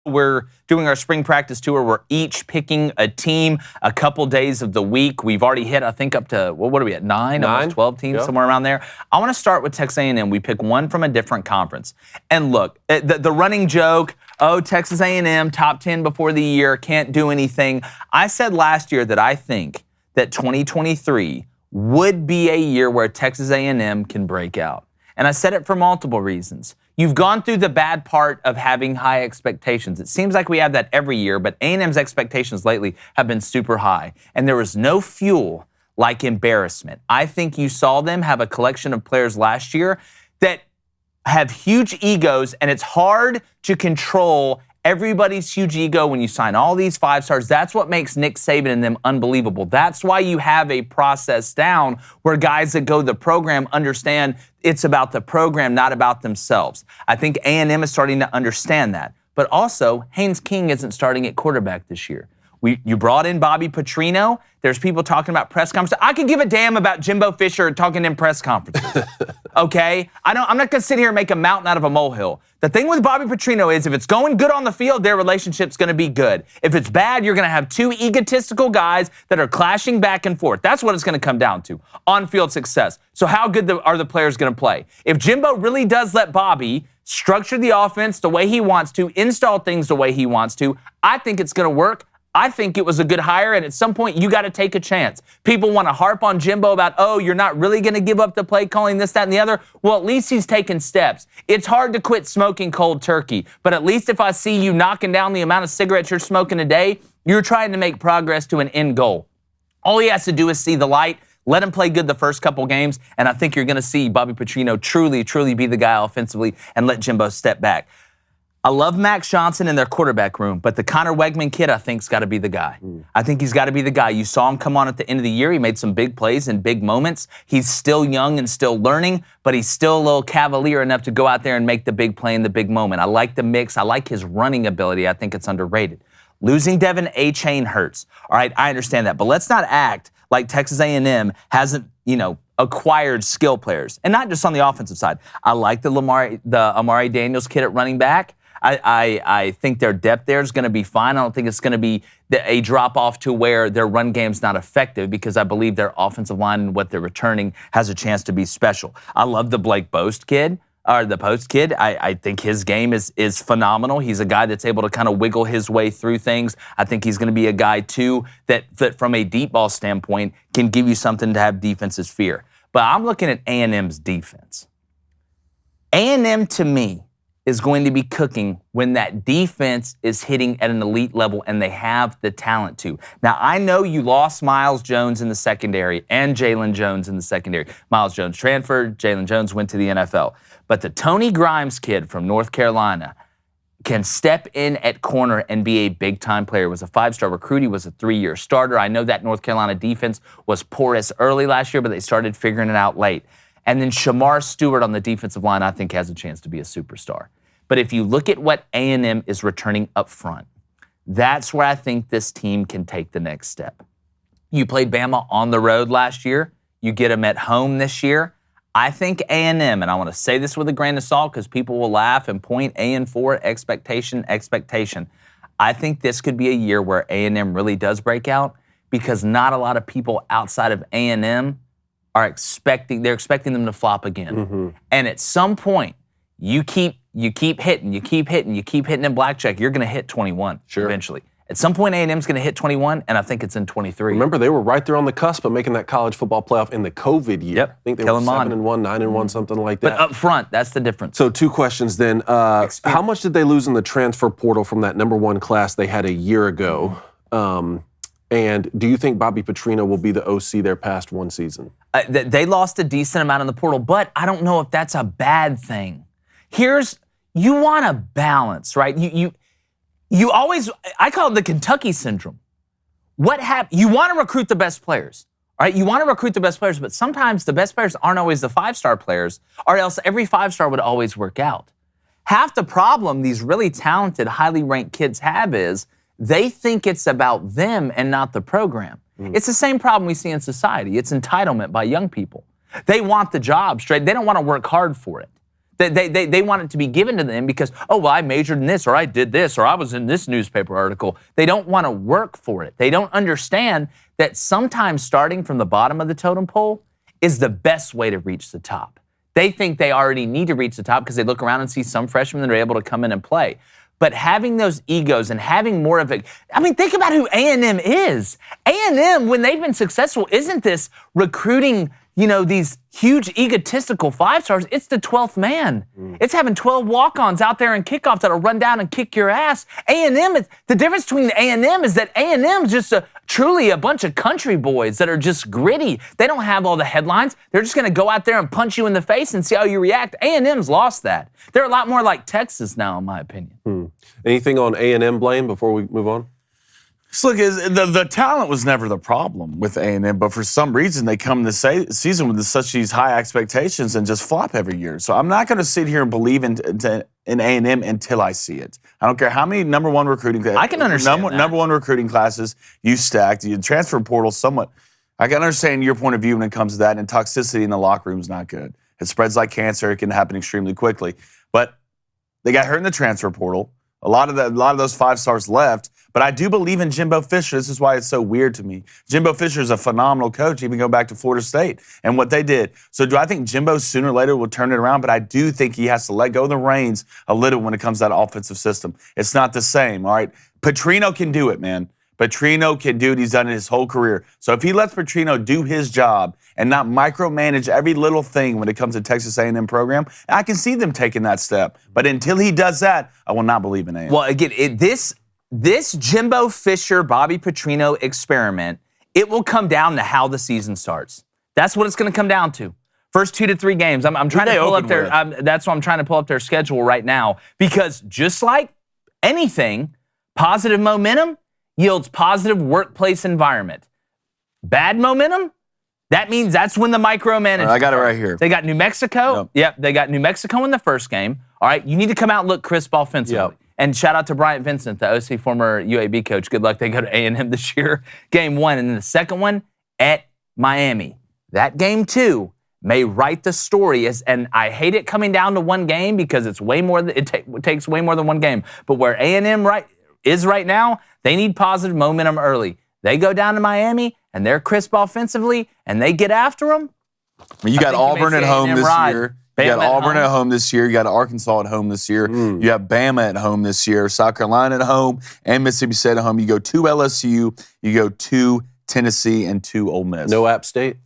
We're doing our spring practice tour. We're each picking a team a couple days of the week. We've already hit, I think, up to, what are we at, 9? Almost 12 teams, somewhere around there. I want to start with Texas A&M. We pick one from a different conference. And look, the running joke, Texas A&M, top 10 before the year, can't do anything. I said last year that I think that 2023 would be a year where Texas A&M can break out. And I said it for multiple reasons. You've gone through the bad part of having high expectations. It seems like we have that every year, but A&M's expectations lately have been super high. And there was no fuel like embarrassment. I think you saw them have a collection of players last year that have huge egos, and it's hard to control everybody's huge ego when you sign all these 5 stars. That's what makes Nick Saban and them unbelievable. That's why you have a process down where guys that go the program understand it's about the program, not about themselves. I think A&M is starting to understand that. But also, Haynes King isn't starting at quarterback this year. You brought in Bobby Petrino. There's people talking about press conferences. I could give a damn about Jimbo Fisher talking in press conferences. Okay? I'm not going to sit here and make a mountain out of a molehill. The thing with Bobby Petrino is if it's going good on the field, their relationship's going to be good. If it's bad, you're going to have 2 egotistical guys that are clashing back and forth. That's what it's going to come down to, on-field success. So how good are the players going to play? If Jimbo really does let Bobby structure the offense the way he wants to, install things the way he wants to, I think it's going to work. I think it was a good hire, and at some point, you got to take a chance. People want to harp on Jimbo about, you're not really going to give up the play calling, this, that, and the other. Well, at least he's taken steps. It's hard to quit smoking cold turkey, but at least if I see you knocking down the amount of cigarettes you're smoking a day, you're trying to make progress to an end goal. All he has to do is see the light, let him play good the first couple games, and I think you're going to see Bobby Petrino truly, truly be the guy offensively and let Jimbo step back. I love Max Johnson in their quarterback room, but the Connor Wegman kid, I think, has got to be the guy. I think he's got to be the guy. You saw him come on at the end of the year. He made some big plays and big moments. He's still young and still learning, but he's still a little cavalier enough to go out there and make the big play in the big moment. I like the mix. I like his running ability. I think it's underrated. Losing Devin A-Chain hurts. All right, I understand that, but let's not act like Texas A&M hasn't, acquired skill players, and not just on the offensive side. I like the Amari Daniels kid at running back. I think their depth there is going to be fine. I don't think it's going to be a drop-off to where their run game's not effective because I believe their offensive line and what they're returning has a chance to be special. I love the Blake Post kid. I think his game is phenomenal. He's a guy that's able to kind of wiggle his way through things. I think he's going to be a guy, too, that from a deep ball standpoint can give you something to have defenses fear. But I'm looking at A&M's defense. A&M, to me, is going to be cooking when that defense is hitting at an elite level and they have the talent to. Now, I know you lost Miles Jones in the secondary and Jalen Jones in the secondary. Miles Jones transferred, Jalen Jones went to the NFL. But the Tony Grimes kid from North Carolina can step in at corner and be a big-time player. He was a 5-star recruit. He was a 3-year starter. I know that North Carolina defense was porous early last year, but they started figuring it out late. And then Shamar Stewart on the defensive line, I think, has a chance to be a superstar. But if you look at what A&M is returning up front, that's where I think this team can take the next step. You played Bama on the road last year. You get them at home this year. I think A&M, and I want to say this with a grain of salt because people will laugh and point A&4, expectation. I think this could be a year where A&M really does break out because not a lot of people outside of A&M are expecting them to flop again. Mm-hmm. And at some point, you keep hitting in blackjack, you're going to hit 21 eventually. At some point, A&M's going to hit 21, and I think it's in 23. Remember, they were right there on the cusp of making that college football playoff in the COVID year. Yep. I think they were 7-1, 9-1, something like that. But up front, that's the difference. So 2 questions then. How much did they lose in the transfer portal from that number 1 class they had a year ago? And do you think Bobby Petrino will be the OC there past 1 season? They lost a decent amount in the portal, but I don't know if that's a bad thing. You want a balance, right? You always, I call it the Kentucky syndrome. You want to recruit the best players, all right? You want to recruit the best players, but sometimes the best players aren't always the 5-star players, or else every 5-star would always work out. Half the problem these really talented, highly ranked kids have is they think it's about them and not the program. It's the same problem we see in society. It's entitlement by young people. They want the job straight. They don't want to work hard for it. They want it to be given to them because, oh, well, I majored in this, or I did this, or I was in this newspaper article. They don't want to work for it. They don't understand that sometimes starting from the bottom of the totem pole is the best way to reach the top. They think they already need to reach the top because they look around and see some freshmen that are able to come in and play. But having those egos and having more of it, I mean, think about who A&M is. A&M, when they've been successful, isn't this recruiting, these huge egotistical 5-stars. It's the 12th man. It's having 12 walk-ons out there in kickoffs that'll run down and kick your ass. A&M, the difference between A&M is that A&M is just truly a bunch of country boys that are just gritty. They don't have all the headlines. They're just going to go out there and punch you in the face and see how you react. A&M's lost that. They're a lot more like Texas now, in my opinion. Anything on A&M, Blaine, before we move on? So look, the talent was never the problem with A&M, but for some reason they come this season with such these high expectations and just flop every year. So I'm not going to sit here and believe in A&M until I see it. I don't care how many number one recruiting classes. I can understand that. Number one recruiting classes you stacked, you transfer portal somewhat. I can understand your point of view when it comes to that, and toxicity in the locker room is not good. It spreads like cancer. It can happen extremely quickly. But they got hurt in the transfer portal. A lot of those 5-stars left. But I do believe in Jimbo Fisher. This is why it's so weird to me. Jimbo Fisher is a phenomenal coach, even going back to Florida State and what they did. So do I think Jimbo sooner or later will turn it around? But I do think he has to let go of the reins a little when it comes to that offensive system. It's not the same, all right? Petrino can do it, man. Petrino can do it. He's done it his whole career. So if he lets Petrino do his job and not micromanage every little thing when it comes to Texas A&M program, I can see them taking that step. But until he does that, I will not believe in A&M. Well, again, this Jimbo Fisher, Bobby Petrino experiment, it will come down to how the season starts. That's what it's going to come down to. First 2 to 3 games. I'm trying to pull up their. That's why I'm trying to pull up their schedule right now, because just like anything, positive momentum yields positive workplace environment. Bad momentum, that means that's when the micromanagement. I got it right here. They got New Mexico. Yep, they got New Mexico in the first game. All right, you need to come out and look crisp offensively. Yep. And shout out to Bryant Vincent, the OC former UAB coach. Good luck. They go to A&M this year. Game 1. And then the second one at Miami. That game 2 may write the story. And I hate it coming down to one game because it's way more. It takes way more than one game. But where A&M is right now, they need positive momentum early. They go down to Miami and they're crisp offensively and they get after them. I mean, you got Auburn at home this year. You got Auburn at home this year. You got Arkansas at home this year. You have Bama at home this year. South Carolina at home and Mississippi State at home. You go to LSU. You go to Tennessee and to Ole Miss. No App State?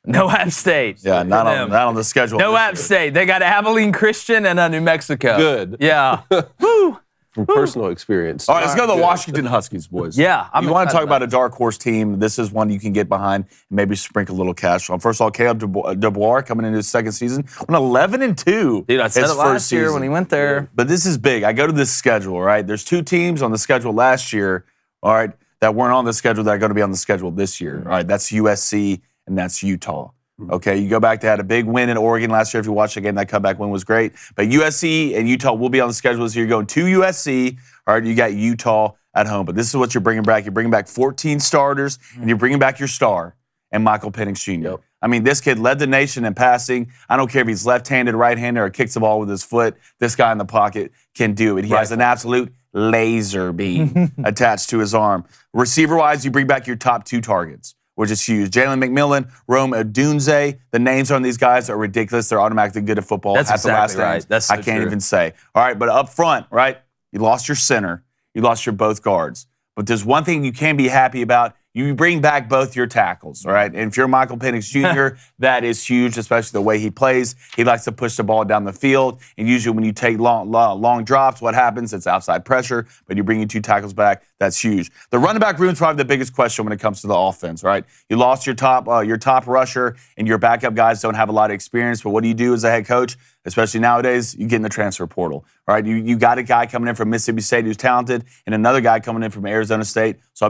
No App State. Yeah, not on the schedule. No App State. They got Abilene Christian and New Mexico. Good. Yeah. Woo. From personal experience. All right, let's go to the Washington Huskies, boys. Yeah. You want to talk about a dark horse team, this is one you can get behind and maybe sprinkle a little cash on. First of all, Caleb DeBoer coming into his second season on 11-2. Dude, I said it last year when he went there. But this is big. I go to this schedule, right? There's 2 teams on the schedule last year, all right, that weren't on the schedule that are going to be on the schedule this year. All right, that's USC and that's Utah. Okay, you go back, they had a big win in Oregon last year. If you watched the game, that comeback win was great. But USC and Utah will be on the schedule this year. You're going to USC, all right, you got Utah at home. But this is what you're bringing back. You're bringing back 14 starters, and you're bringing back your star, and Michael Penix Jr. Yep. I mean, this kid led the nation in passing. I don't care if he's left-handed, right-handed, or kicks the ball with his foot. This guy in the pocket can do it. He has an absolute laser beam attached to his arm. Receiver-wise, you bring back your top 2 targets, which is huge. Jalen McMillan, Rome Odunze. The names on these guys are ridiculous. They're automatically good at football. That's exactly the last right. That's so I can't true. even say. All right, but up front, right, you lost your center. You lost your both guards. But there's one thing you can be happy about. You bring back both your tackles, all right? And if you're Michael Penix Jr., that is huge, especially the way he plays. He likes to push the ball down the field. And usually when you take long drops, what happens? It's outside pressure, but you bring your 2 tackles back. That's huge. The running back room is probably the biggest question when it comes to the offense, right? You lost your top rusher, and your backup guys don't have a lot of experience. But what do you do as a head coach? Especially nowadays, you get in the transfer portal, all right? You got a guy coming in from Mississippi State who's talented, and another guy coming in from Arizona State. So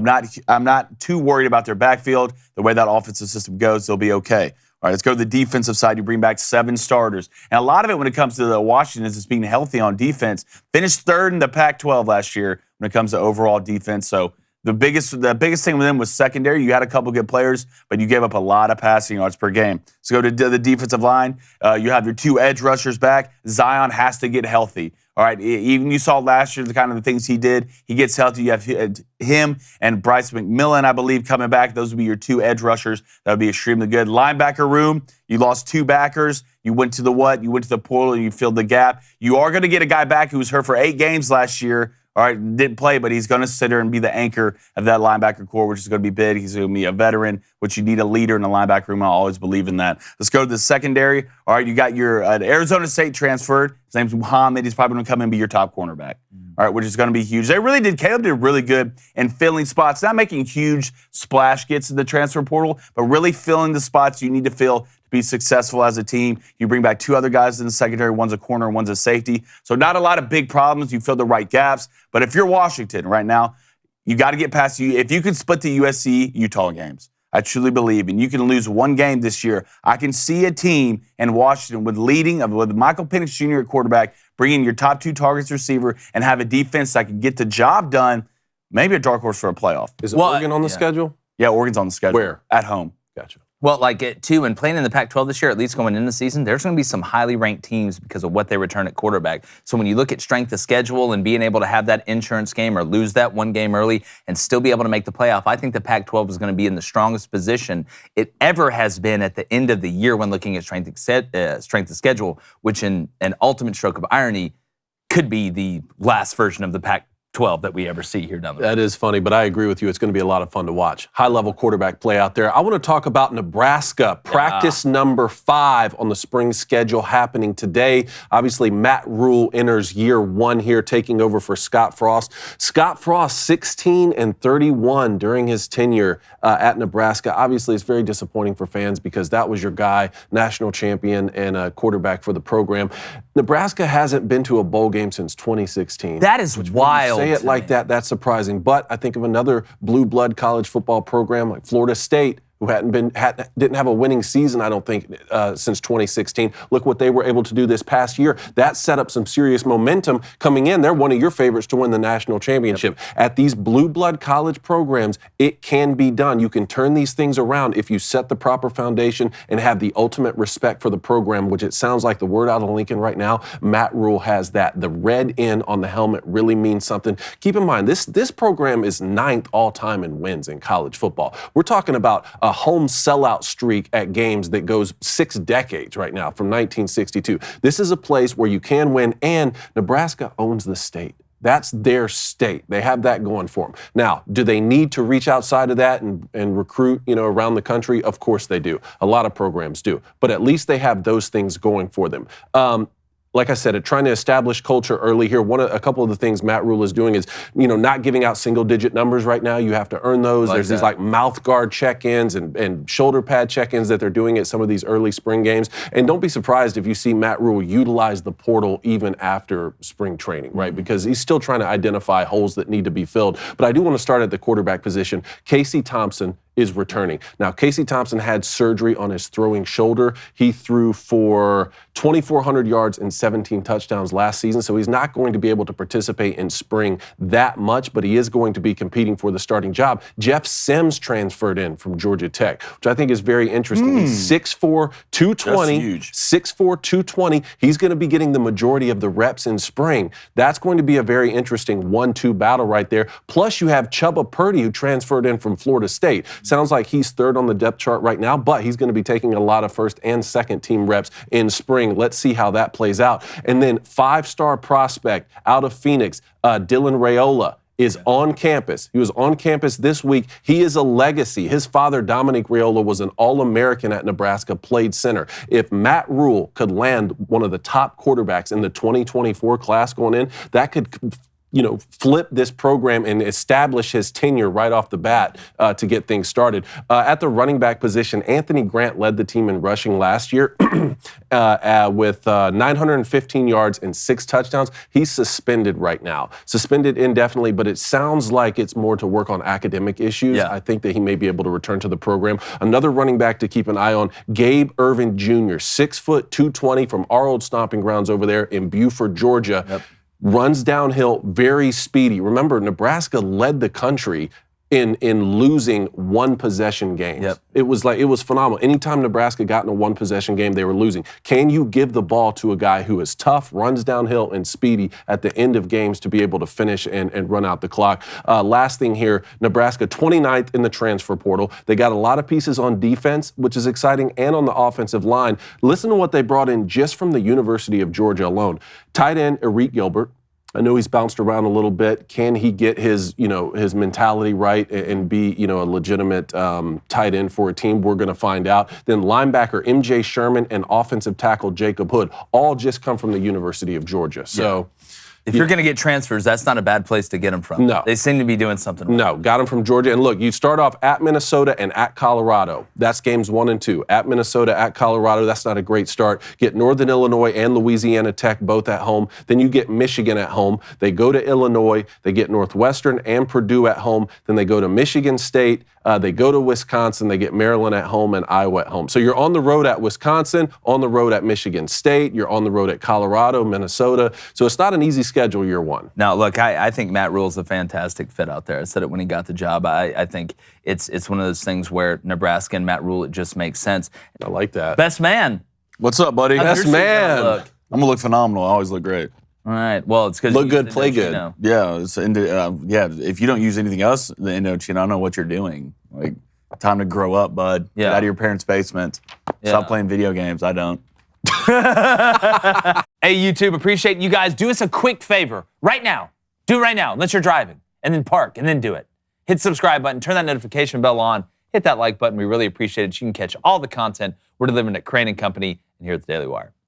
I'm not too worried about their backfield. The way that offensive system goes, they'll be okay. All right, let's go to the defensive side. You bring back 7 starters. And a lot of it when it comes to the Washington is being healthy on defense. Finished 3rd in the Pac-12 last year when it comes to overall defense. So The biggest thing with them was secondary. You had a couple good players, but you gave up a lot of passing yards per game. So go to the defensive line. You have your 2 edge rushers back. Zion has to get healthy. All right, even you saw last year the kind of the things he did. He gets healthy. You have him and Bryce McMillan, I believe, coming back. Those would be your 2 edge rushers. That would be extremely good. Linebacker room, you lost 2 backers. You went to the what? You went to the portal and you filled the gap. You are going to get a guy back who was hurt for 8 games last year. All right, didn't play, but he's going to sit there and be the anchor of that linebacker core, which is going to be big. He's going to be a veteran, which you need a leader in the linebacker room. I always believe in that. Let's go to the secondary. All right, you got your Arizona State transferred. His name's Muhammad. He's probably going to come in and be your top cornerback. All right, which is going to be huge. Caleb did really good in filling spots, not making huge splash gets in the transfer portal, but really filling the spots you need to fill to be successful as a team. You bring back 2 other guys in the secondary. One's a corner, one's a safety. So not a lot of big problems. You fill the right gaps. But if you're Washington right now, you got to get past you. If you can split the USC-Utah games, I truly believe, and you can lose 1 game this year, I can see a team in Washington with Michael Penix Jr. at quarterback, bringing your top 2 targets receiver, and have a defense that can get the job done, maybe a dark horse for a playoff. Is Oregon on the schedule? Yeah, Oregon's on the schedule. Where? At home. Gotcha. Well, like and playing in the Pac-12 this year, at least going into the season, there's going to be some highly ranked teams because of what they return at quarterback. So when you look at strength of schedule and being able to have that insurance game or lose that 1 game early and still be able to make the playoff, I think the Pac-12 is going to be in the strongest position it ever has been at the end of the year when looking at strength of schedule, which in an ultimate stroke of irony could be the last version of the Pac-12 that we ever see here down the road. That is funny, but I agree with you. It's going to be a lot of fun to watch. High-level quarterback play out there. I want to talk about Nebraska. Practice number 5 on the spring schedule happening today. Obviously, Matt Rule enters year 1 here, taking over for Scott Frost. Scott Frost, 16-31 during his tenure at Nebraska. Obviously, it's very disappointing for fans because that was your guy, national champion and a quarterback for the program. Nebraska hasn't been to a bowl game since 2016. That is wild. Say it like that, that's surprising. But I think of another blue blood college football program like Florida State, who didn't have a winning season, I don't think, since 2016. Look what they were able to do this past year. That set up some serious momentum coming in. They're one of your favorites to win the national championship. Yep. At these blue blood college programs, it can be done. You can turn these things around if you set the proper foundation and have the ultimate respect for the program, which it sounds like the word out of Lincoln right now, Matt Rule has that. The red N on the helmet really means something. Keep in mind, this program is 9th all-time in wins in college football. We're talking about a home sellout streak at games that goes 6 decades right now, from 1962. This is a place where you can win, and Nebraska owns the state. That's their state. They have that going for them. Now, do they need to reach outside of that and recruit, around the country? Of course they do. A lot of programs do. But at least they have those things going for them. Like I said, trying to establish culture early here. A couple of the things Matt Rule is doing is, not giving out single-digit numbers right now. You have to earn those. There's these mouth guard check-ins and shoulder pad check-ins that they're doing at some of these early spring games. And don't be surprised if you see Matt Rule utilize the portal even after spring training, right? Because he's still trying to identify holes that need to be filled. But I do want to start at the quarterback position. Casey Thompson is returning. Now, Casey Thompson had surgery on his throwing shoulder. He threw for 2,400 yards and 17 touchdowns last season, so he's not going to be able to participate in spring that much, but he is going to be competing for the starting job. Jeff Sims transferred in from Georgia Tech, which I think is very interesting. He's 6'4", 220. That's huge. 6'4", 220. He's going to be getting the majority of the reps in spring. That's going to be a very interesting 1-2 battle right there. Plus, you have Chubba Purdy, who transferred in from Florida State. Sounds like he's 3rd on the depth chart right now, but he's going to be taking a lot of first and second team reps in spring. Let's see how that plays out. And then 5-star prospect out of Phoenix, Dylan Raiola, is on campus. He was on campus this week. He is a legacy. His father, Dominic Raiola, was an All-American at Nebraska, played center. If Matt Rule could land one of the top quarterbacks in the 2024 class going in, that could flip this program and establish his tenure right off the bat to get things started. At the running back position, Anthony Grant led the team in rushing last year with 915 yards and 6 touchdowns. He's suspended right now. Suspended indefinitely, but it sounds like it's more to work on academic issues. Yeah. I think that he may be able to return to the program. Another running back to keep an eye on, Gabe Irvin Jr., 6 foot 220 from our old stomping grounds over there in Buford, Georgia. Yep. Runs downhill, very speedy. Remember, Nebraska led the country in losing one possession games. Yep. It was phenomenal. Anytime Nebraska got in a one possession game, they were losing. Can you give the ball to a guy who is tough, runs downhill, and speedy at the end of games to be able to finish and run out the clock? Last thing here, Nebraska 29th in the transfer portal. They got a lot of pieces on defense, which is exciting, and on the offensive line. Listen to what they brought in just from the University of Georgia alone. Tight end Eric Gilbert. I know he's bounced around a little bit. Can he get his mentality right and be, a legitimate tight end for a team? We're going to find out. Then linebacker MJ Sherman and offensive tackle Jacob Hood all just come from the University of Georgia. So. If you're going to get transfers, that's not a bad place to get them from. No. They seem to be doing something right. No, got them from Georgia. And look, you start off at Minnesota and at Colorado. That's games 1 and 2. At Minnesota, at Colorado, that's not a great start. Get Northern Illinois and Louisiana Tech both at home. Then you get Michigan at home. They go to Illinois. They get Northwestern and Purdue at home. Then they go to Michigan State. They go to Wisconsin. They get Maryland at home and Iowa at home. So you're on the road at Wisconsin, on the road at Michigan State. You're on the road at Colorado, Minnesota. So it's not an easy schedule year one. Now, look, I think Matt Rule's a fantastic fit out there. I said it when he got the job. I think it's one of those things where Nebraska and Matt Rule, it just makes sense. I like that. Best man. What's up, buddy? Best man. Look? I'm going to look phenomenal. I always look great. All right. Well, it's because look good, play good. Yeah. If you don't use anything else, the Indochino, I don't know what you're doing. Like, time to grow up, bud. Yeah. Get out of your parents' basement. Yeah. Stop playing video games. I don't. Hey, YouTube, appreciate you guys. Do us a quick favor right now. Do it right now, unless you're driving, and then park, and then do it. Hit the subscribe button, turn that notification bell on, hit that like button. We really appreciate it. You can catch all the content we're delivering at Crane & Company and here at the Daily Wire.